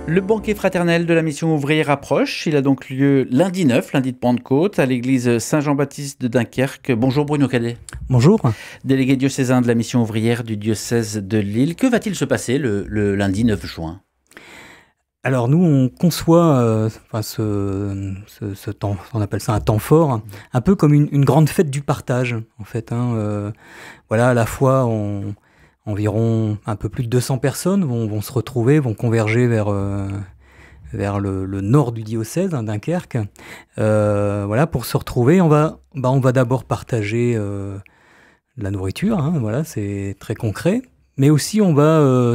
Le banquet fraternel de la mission ouvrière approche. Il a donc lieu lundi 9, lundi de Pentecôte, à l'église Saint-Jean-Baptiste de Dunkerque. Bonjour Bruno Cadet. Bonjour. Délégué diocésain de la mission ouvrière du diocèse de Lille. Que va-t-il se passer le lundi 9 juin ? Alors nous, on conçoit ce temps, on appelle ça un temps fort, un peu comme une grande fête du partage, en fait. Voilà, à la fois, environ un peu plus de 200 personnes vont se retrouver, vont converger vers le nord du diocèse, Dunkerque. Voilà, pour se retrouver, on va d'abord partager de la nourriture, voilà, c'est très concret. Mais aussi,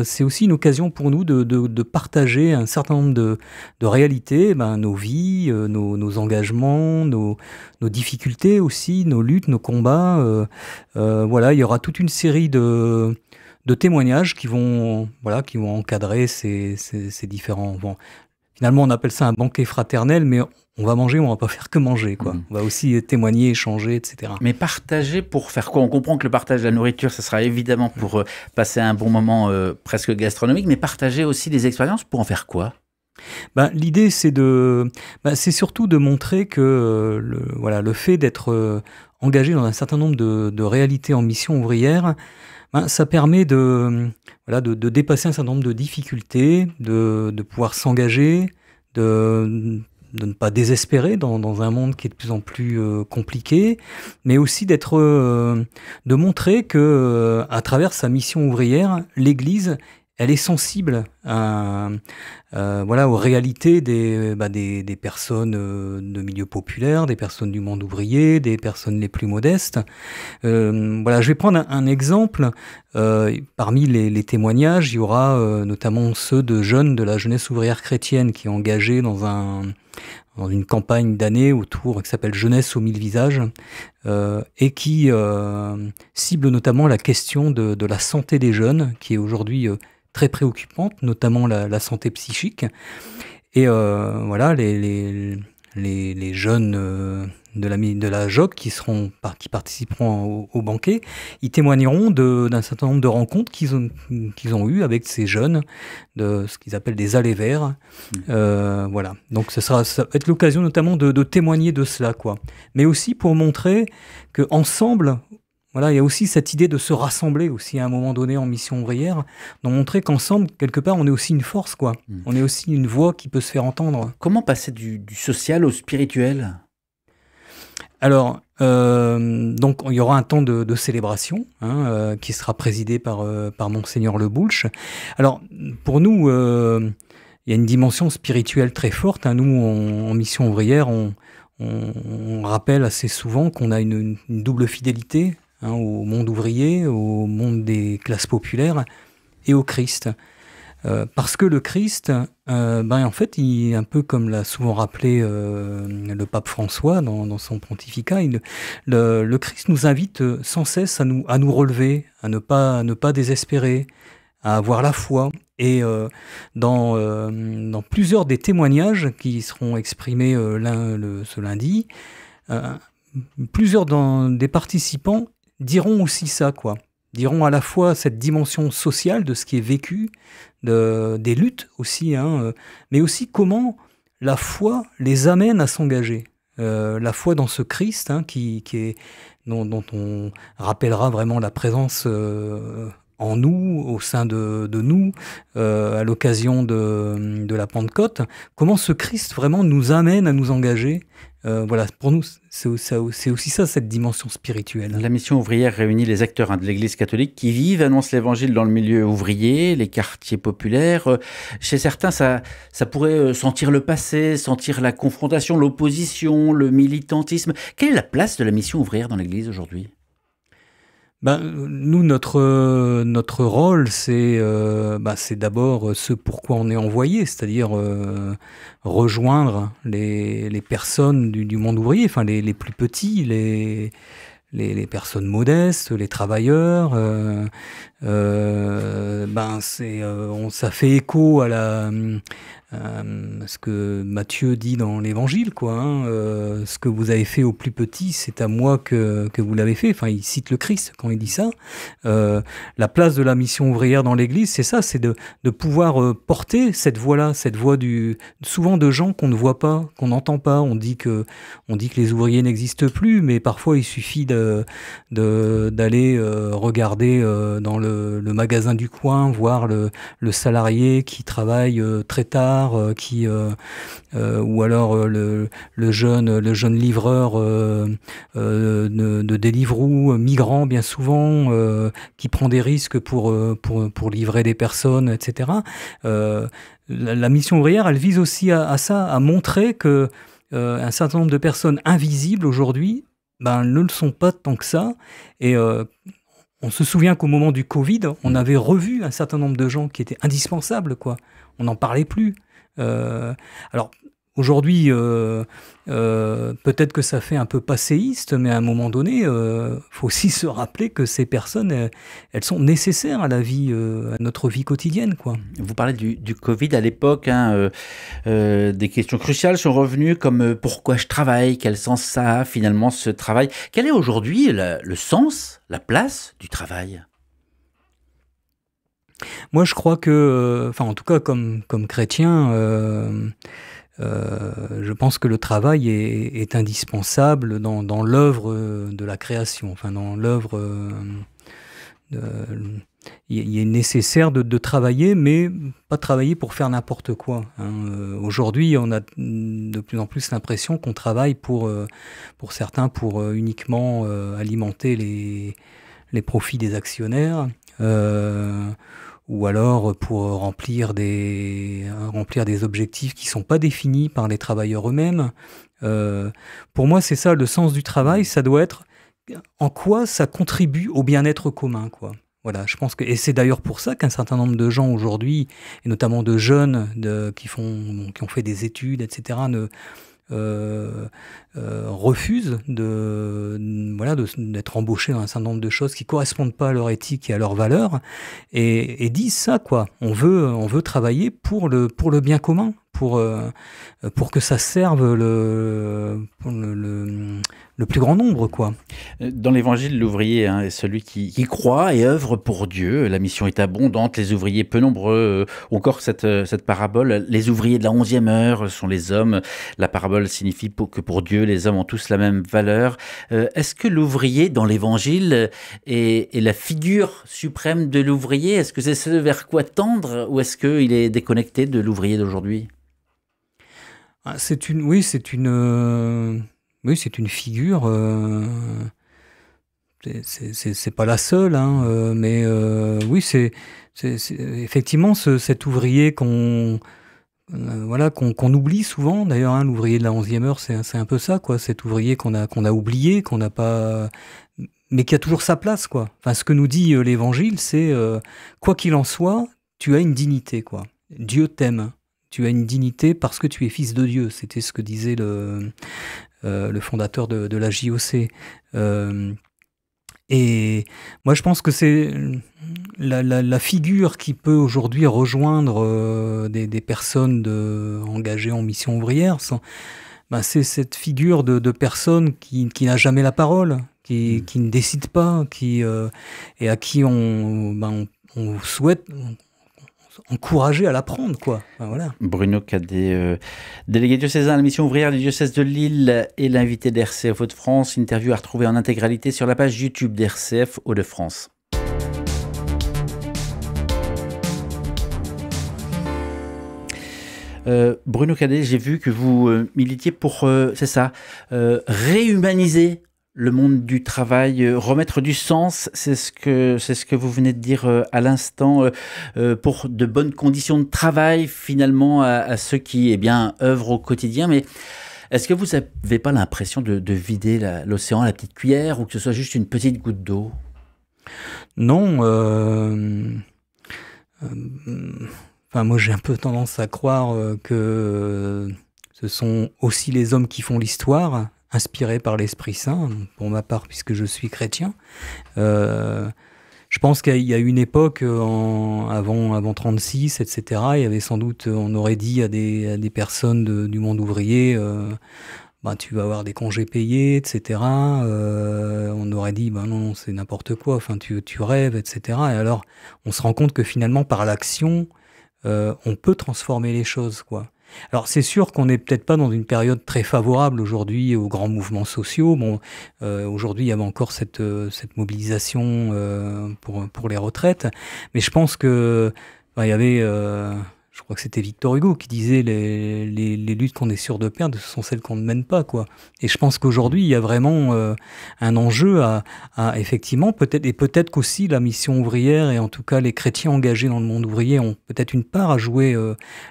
c'est aussi une occasion pour nous de partager un certain nombre de réalités, nos vies, nos engagements, nos difficultés aussi, nos luttes, nos combats. Voilà, il y aura toute une série de témoignages qui vont encadrer ces différents. Bon, finalement, on appelle ça un banquet fraternel, mais on va manger, on va pas faire que manger, quoi. On va aussi témoigner, échanger, etc. Mais partager pour faire quoi ? On comprend que le partage de la nourriture, ce sera évidemment pour passer un bon moment presque gastronomique, mais partager aussi des expériences pour en faire quoi ? L'idée, c'est surtout de montrer que le fait d'être engagé dans un certain nombre de réalités en mission ouvrière, ça permet de dépasser un certain nombre de difficultés, de pouvoir s'engager, de ne pas désespérer dans un monde qui est de plus en plus compliqué, mais aussi de montrer que à travers sa mission ouvrière, l'Église, elle est sensible aux réalités des personnes de milieux populaires, des personnes du monde ouvrier, des personnes les plus modestes. Je vais prendre un exemple. Parmi les témoignages, il y aura notamment ceux de jeunes de la jeunesse ouvrière chrétienne qui est engagée dans une campagne d'année qui s'appelle Jeunesse aux 1000 visages, et qui cible notamment la question de la santé des jeunes, qui est aujourd'hui très préoccupante, notamment la santé psychique. Et les jeunes de la JOC qui participeront au banquet, ils témoigneront d'un certain nombre de rencontres qu'ils ont eues avec ces jeunes, de ce qu'ils appellent des allées verts. Voilà. Donc ça va être l'occasion notamment de témoigner de cela, quoi. Mais aussi pour montrer qu'ensemble, voilà, il y a aussi cette idée de se rassembler aussi à un moment donné en mission ouvrière, de montrer qu'ensemble, quelque part, on est aussi une force, quoi. On est aussi une voix qui peut se faire entendre. Comment passer du social au spirituel ? Alors, donc il y aura un temps de célébration qui sera présidé par Monseigneur Le Boulch. Alors, pour nous, il y a une dimension spirituelle très forte. Nous, en mission ouvrière, on rappelle assez souvent qu'on a une double fidélité au monde ouvrier, au monde des classes populaires et au Christ. Parce que le Christ, en fait, il, un peu comme l'a souvent rappelé le pape François dans son pontificat, le Christ nous invite sans cesse à nous relever, à ne pas désespérer, à avoir la foi. Et dans plusieurs des témoignages qui seront exprimés ce lundi, plusieurs des participants diront aussi ça, quoi. Diront à la fois cette dimension sociale de ce qui est vécu, des luttes aussi, mais aussi comment la foi les amène à s'engager. La foi dans ce Christ dont on rappellera vraiment la présence en nous, au sein de nous, à l'occasion de la Pentecôte, comment ce Christ vraiment nous amène à nous engager. Voilà, pour nous, c'est aussi ça, cette dimension spirituelle. La mission ouvrière réunit les acteurs de l'Église catholique qui vivent, annoncent l'Évangile dans le milieu ouvrier, les quartiers populaires. Chez certains, ça pourrait sentir le passé, sentir la confrontation, l'opposition, le militantisme. Quelle est la place de la mission ouvrière dans l'Église aujourd'hui ? Nous, notre rôle, c'est d'abord ce pourquoi on est envoyé, c'est-à-dire rejoindre les personnes du monde ouvrier, enfin les plus petits, les personnes modestes, les travailleurs. Ça fait écho à ce que Matthieu dit dans l'Évangile, quoi. Hein, ce que vous avez fait au plus petit, c'est à moi que vous l'avez fait. Enfin, il cite le Christ quand il dit ça. La place de la mission ouvrière dans l'Église, c'est ça, c'est de pouvoir porter cette voix-là, cette voix souvent de gens qu'on ne voit pas, qu'on n'entend pas. On dit que les ouvriers n'existent plus, mais parfois il suffit d'aller regarder dans le magasin du coin, voir le salarié qui travaille très tard, ou alors le jeune livreur de Deliveroo, migrant bien souvent, qui prend des risques pour livrer des personnes, etc. La mission ouvrière, elle vise aussi à ça, à montrer que un certain nombre de personnes invisibles aujourd'hui ne le sont pas tant que ça. Et on se souvient qu'au moment du Covid, on avait revu un certain nombre de gens qui étaient indispensables, quoi. On n'en parlait plus. Alors, aujourd'hui, peut-être que ça fait un peu passéiste, mais à un moment donné, faut aussi se rappeler que ces personnes, elles sont nécessaires à la vie, à notre vie quotidienne, quoi. Vous parlez du Covid à l'époque, hein, des questions cruciales sont revenues comme pourquoi je travaille, quel sens ça a finalement ce travail. Quel est aujourd'hui le sens, la place du travail ? Moi, je crois que, en tout cas, comme chrétien, je pense que le travail est indispensable dans l'œuvre de la création, dans l'œuvre. Il est nécessaire de travailler, mais pas travailler pour faire n'importe quoi. Hein. Aujourd'hui, on a de plus en plus l'impression qu'on travaille pour certains pour uniquement alimenter les profits des actionnaires. Ou alors pour remplir des objectifs qui ne sont pas définis par les travailleurs eux-mêmes. Pour moi, c'est ça, le sens du travail, ça doit être en quoi ça contribue au bien-être commun, quoi. Voilà, je pense et c'est d'ailleurs pour ça qu'un certain nombre de gens aujourd'hui, et notamment de jeunes qui ont fait des études, etc., refusent d'être embauchés dans un certain nombre de choses qui correspondent pas à leur éthique et à leurs valeurs, et disent ça, quoi. On veut travailler pour le bien commun, pour que ça serve le plus grand nombre, quoi. Dans l'Évangile, l'ouvrier est celui qui croit et œuvre pour Dieu. La mission est abondante, les ouvriers peu nombreux. Encore cette parabole, les ouvriers de la 11e heure sont les hommes. La parabole signifie que pour Dieu, les hommes ont tous la même valeur. Est-ce que l'ouvrier, dans l'Évangile, est la figure suprême de l'ouvrier ? Est-ce que c'est ce vers quoi tendre, ou est-ce qu'il est déconnecté de l'ouvrier d'aujourd'hui ? C'est une figure. C'est pas la seule, hein, mais oui, c'est effectivement cet ouvrier qu'on oublie souvent. D'ailleurs, hein, l'ouvrier de la 11e heure, c'est un peu ça, quoi. Cet ouvrier qu'on a oublié, qu'on n'a pas, mais qui a toujours sa place, quoi. Enfin, ce que nous dit l'Évangile, c'est quoi qu'il en soit, tu as une dignité, quoi. Dieu t'aime. Tu as une dignité parce que tu es fils de Dieu. C'était ce que disait le fondateur de la JOC. Et moi, je pense que c'est la figure qui peut aujourd'hui rejoindre des personnes engagées en mission ouvrière. C'est cette figure de personne qui n'a jamais la parole, qui ne décide pas, et à qui on souhaite encourager à l'apprendre, quoi. Enfin, voilà. Bruno Cadet, délégué diocésain à la mission ouvrière du diocèse de Lille et l'invité d'RCF Hauts-de-France. Interview à retrouver en intégralité sur la page YouTube d'RCF Hauts-de-France. Bruno Cadet, j'ai vu que vous militiez pour, réhumaniser le monde du travail, remettre du sens, c'est ce que vous venez de dire à l'instant, pour de bonnes conditions de travail finalement à ceux qui œuvrent au quotidien. Mais est-ce que vous n'avez pas l'impression de vider l'océan à la petite cuillère, ou que ce soit juste une petite goutte d'eau ? Non. Moi, j'ai un peu tendance à croire que ce sont aussi les hommes qui font l'histoire, inspirés par l'Esprit Saint, pour ma part, puisque je suis chrétien. Je pense qu'il y a eu une époque avant 36, etc. Il y avait sans doute, on aurait dit à des personnes du monde ouvrier, bah, tu vas avoir des congés payés, etc. On aurait dit, bah non, c'est n'importe quoi. Enfin, tu rêves, etc. Et alors, on se rend compte que finalement, par l'action, on peut transformer les choses, quoi. Alors c'est sûr qu'on n'est peut-être pas dans une période très favorable aujourd'hui aux grands mouvements sociaux. Bon, aujourd'hui il y avait encore cette mobilisation pour les retraites, mais je pense que il y avait, je crois que c'était Victor Hugo qui disait les luttes qu'on est sûr de perdre, ce sont celles qu'on ne mène pas, quoi. Et je pense qu'aujourd'hui il y a vraiment un enjeu à effectivement peut-être qu'aussi la mission ouvrière et en tout cas les chrétiens engagés dans le monde ouvrier ont peut-être une part à jouer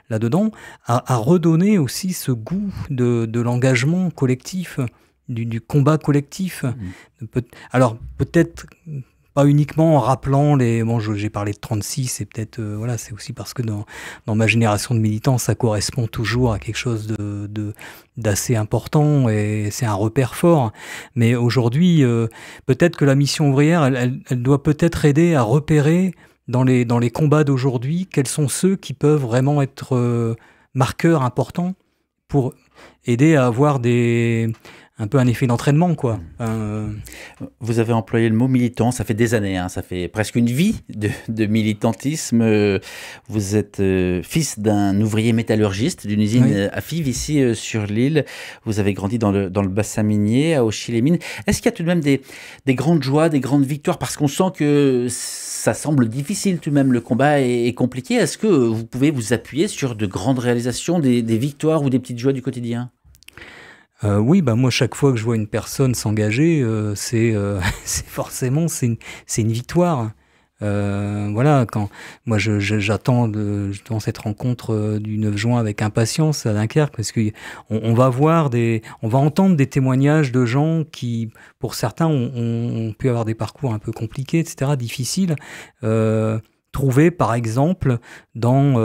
là-dedans, à redonner aussi ce goût de l'engagement collectif, du combat collectif. Alors peut-être pas uniquement en rappelant j'ai parlé de 36, et peut-être, voilà, c'est aussi parce que dans ma génération de militants, ça correspond toujours à quelque chose d'assez important et c'est un repère fort. Mais aujourd'hui, peut-être que la mission ouvrière, elle doit peut-être aider à repérer dans les combats d'aujourd'hui, quels sont ceux qui peuvent vraiment être marqueurs importants pour aider à avoir un peu un effet d'entraînement, quoi. Vous avez employé le mot militant, ça fait des années, hein, ça fait presque une vie de militantisme. Vous êtes fils d'un ouvrier métallurgiste d'une usine à Fives, ici sur l'île. Vous avez grandi dans le bassin minier, à Auchy-les-Mines. Est-ce qu'il y a tout de même des grandes joies, des grandes victoires? Parce qu'on sent que ça semble difficile tout de même, le combat est compliqué. Est-ce que vous pouvez vous appuyer sur de grandes réalisations, des victoires ou des petites joies du quotidien? Oui, bah moi chaque fois que je vois une personne s'engager, c'est forcément c'est une victoire. Voilà, quand moi j'attends cette rencontre du 9 juin avec impatience à Dunkerque, parce que on va entendre des témoignages de gens qui, pour certains, ont pu avoir des parcours un peu compliqués, etc., difficiles, trouvés par exemple dans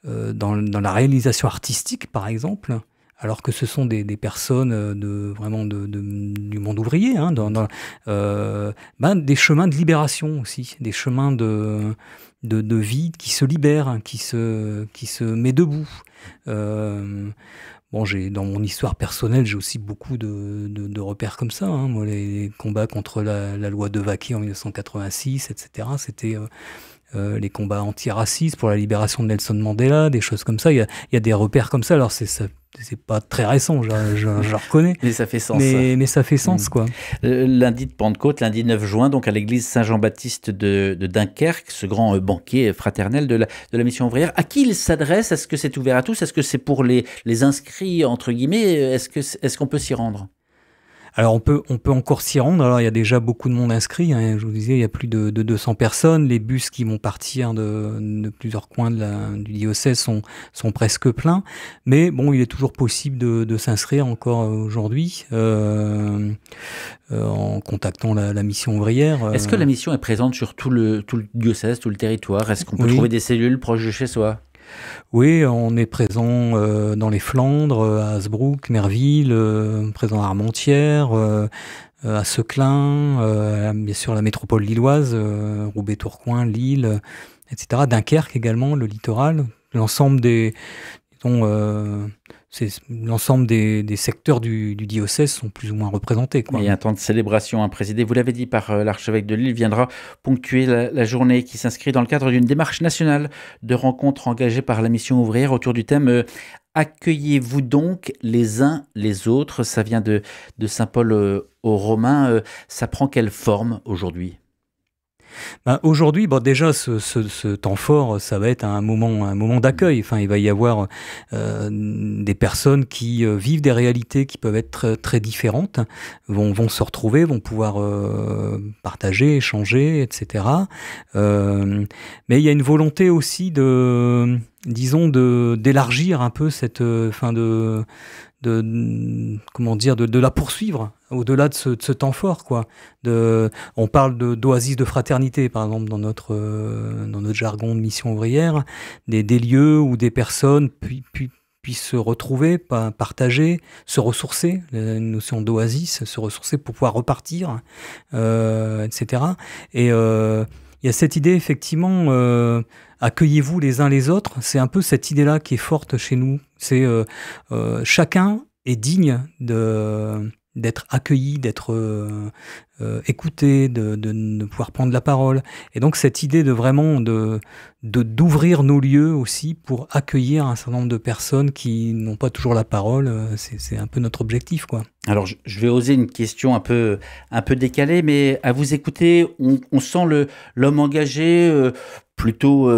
la réalisation artistique, par exemple. Alors que ce sont des personnes vraiment du monde ouvrier, hein, des chemins de libération aussi, des chemins de vie qui se libère, qui se met debout. Bon, dans mon histoire personnelle, j'ai aussi beaucoup de repères comme ça, hein. Moi, les combats contre la loi de Vaquet en 1986, etc., c'était les combats antiracistes pour la libération de Nelson Mandela, des choses comme ça. Il y a des repères comme ça. Alors c'est pas très récent, je reconnais. Mais ça fait sens. Mais ça fait sens, quoi. Lundi de Pentecôte, lundi 9 juin, donc à l'église Saint-Jean-Baptiste de Dunkerque, ce grand banquet fraternel de la mission ouvrière. À qui il s'adresse? Est-ce que c'est ouvert à tous? Est-ce que c'est pour les inscrits, entre guillemets? Est-ce qu'on peut s'y rendre? Alors on peut encore s'y rendre. Alors il y a déjà beaucoup de monde inscrit, hein. Je vous disais, il y a plus de 200 personnes. Les bus qui vont partir de plusieurs coins du diocèse sont presque pleins. Mais bon, il est toujours possible de s'inscrire encore aujourd'hui en contactant la mission ouvrière. Est-ce que la mission est présente sur tout le diocèse, tout le territoire? Est-ce qu'on peut trouver des cellules proches de chez soi? Oui, on est présent dans les Flandres, à Hasbrook, Merville, présent à Armentières, à Seclin, bien sûr la métropole lilloise, Roubaix-Tourcoing, Lille, etc. Dunkerque également, le littoral, l'ensemble l'ensemble des secteurs du diocèse sont plus ou moins représentés, quoi. Il y a un temps de célébration à présider. Vous l'avez dit, par l'archevêque de Lille, viendra ponctuer la journée qui s'inscrit dans le cadre d'une démarche nationale de rencontres engagées par la mission ouvrière autour du thème Accueillez-vous donc les uns les autres. Ça vient de Saint Paul aux Romains. Ça prend quelle forme aujourd'hui? Aujourd'hui, déjà, ce temps fort, ça va être un moment d'accueil. Enfin, il va y avoir des personnes qui vivent des réalités qui peuvent être très, très différentes, vont se retrouver, vont pouvoir partager, échanger, etc. Mais il y a une volonté aussi d'élargir un peu cette de la poursuivre au-delà de ce temps fort, quoi. On parle d'oasis de fraternité, par exemple, dans notre jargon de mission ouvrière, des lieux où des personnes puissent puissent se retrouver, partager, se ressourcer, une notion d'oasis, se ressourcer pour pouvoir repartir, etc. Et il y a cette idée, effectivement, accueillez-vous les uns les autres. C'est un peu cette idée-là qui est forte chez nous. C'est chacun est digne d'être accueilli, d'être écouté, de pouvoir prendre la parole. Et donc cette idée de vraiment d'ouvrir nos lieux aussi pour accueillir un certain nombre de personnes qui n'ont pas toujours la parole, c'est un peu notre objectif, quoi. Alors je vais oser une question un peu décalée, mais à vous écouter, on sent l'homme engagé, plutôt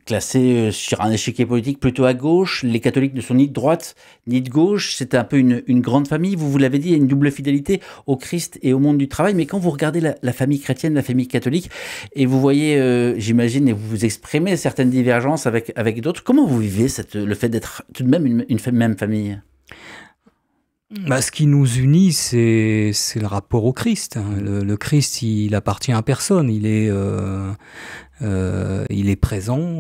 classé sur un échiquier politique plutôt à gauche. Les catholiques ne sont ni de droite ni de gauche. C'est un peu une grande famille. Vous l'avez dit, il y a une double fidélité au Christ et au monde du travail. Mais quand vous regardez la famille chrétienne, la famille catholique, et vous voyez, j'imagine, et vous vous exprimez certaines divergences avec d'autres, comment vous vivez le fait d'être tout de même une même famille ? Ce qui nous unit, c'est le rapport au Christ. Le Christ, il appartient à personne. Il est présent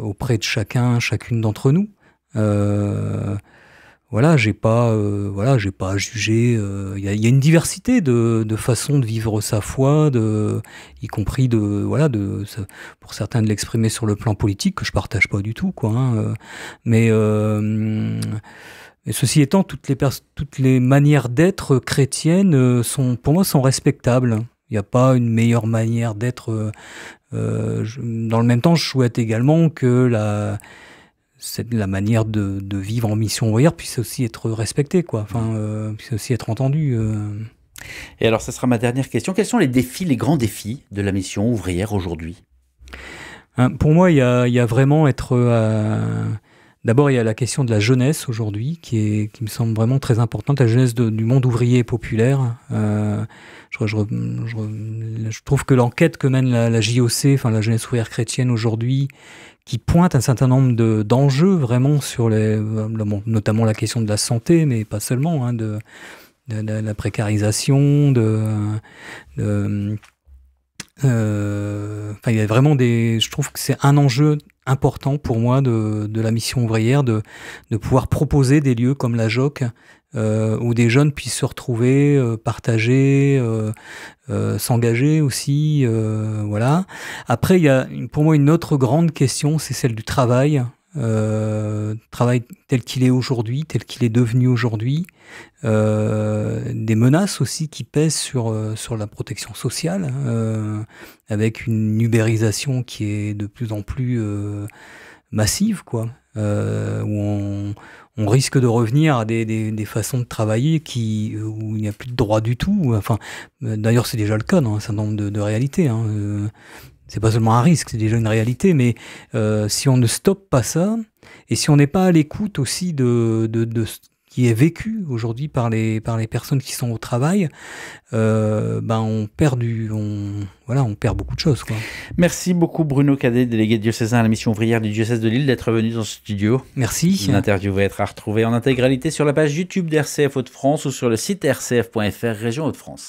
auprès de chacune d'entre nous. J'ai pas à juger. Il y a une diversité de façons de vivre sa foi, y compris pour certains de l'exprimer sur le plan politique que je partage pas du tout, quoi. Mais ceci étant, toutes les manières d'être chrétiennes pour moi sont respectables. Il n'y a pas une meilleure manière d'être. Dans le même temps, je souhaite également que la manière de vivre en mission ouvrière puisse aussi être respectée, quoi. Puisse aussi être entendue. Et alors, ça sera ma dernière question. Quels sont les grands défis de la mission ouvrière aujourd'hui ? Pour moi, il y a vraiment d'abord, il y a la question de la jeunesse aujourd'hui, qui me semble vraiment très importante, la jeunesse du monde ouvrier et populaire. Je trouve que l'enquête que mène la JOC, la jeunesse ouvrière chrétienne aujourd'hui, qui pointe un certain nombre d'enjeux vraiment sur notamment la question de la santé, mais pas seulement, de la précarisation, il y a vraiment je trouve que c'est un enjeu important pour moi de la mission ouvrière, de pouvoir proposer des lieux comme la JOC, où des jeunes puissent se retrouver, partager, s'engager aussi, voilà. Après, il y a pour moi une autre grande question, c'est celle du travail. Travail tel qu'il est aujourd'hui, tel qu'il est devenu aujourd'hui, des menaces aussi qui pèsent sur la protection sociale, avec une ubérisation qui est de plus en plus massive, quoi, où on risque de revenir à des façons de travailler où il n'y a plus de droit du tout. D'ailleurs, c'est déjà le cas dans un certain nombre de réalités. C'est pas seulement un risque, c'est déjà une réalité, mais si on ne stoppe pas ça, et si on n'est pas à l'écoute aussi de ce qui est vécu aujourd'hui par les personnes qui sont au travail, on perd beaucoup de choses, quoi. Merci beaucoup Bruno Cadet, délégué diocésain à la mission ouvrière du diocèse de Lille, d'être venu dans ce studio. Merci. L'interview va être à retrouver en intégralité sur la page YouTube d'RCF Hauts-de-France ou sur le site rcf.fr Région Hauts-de-France.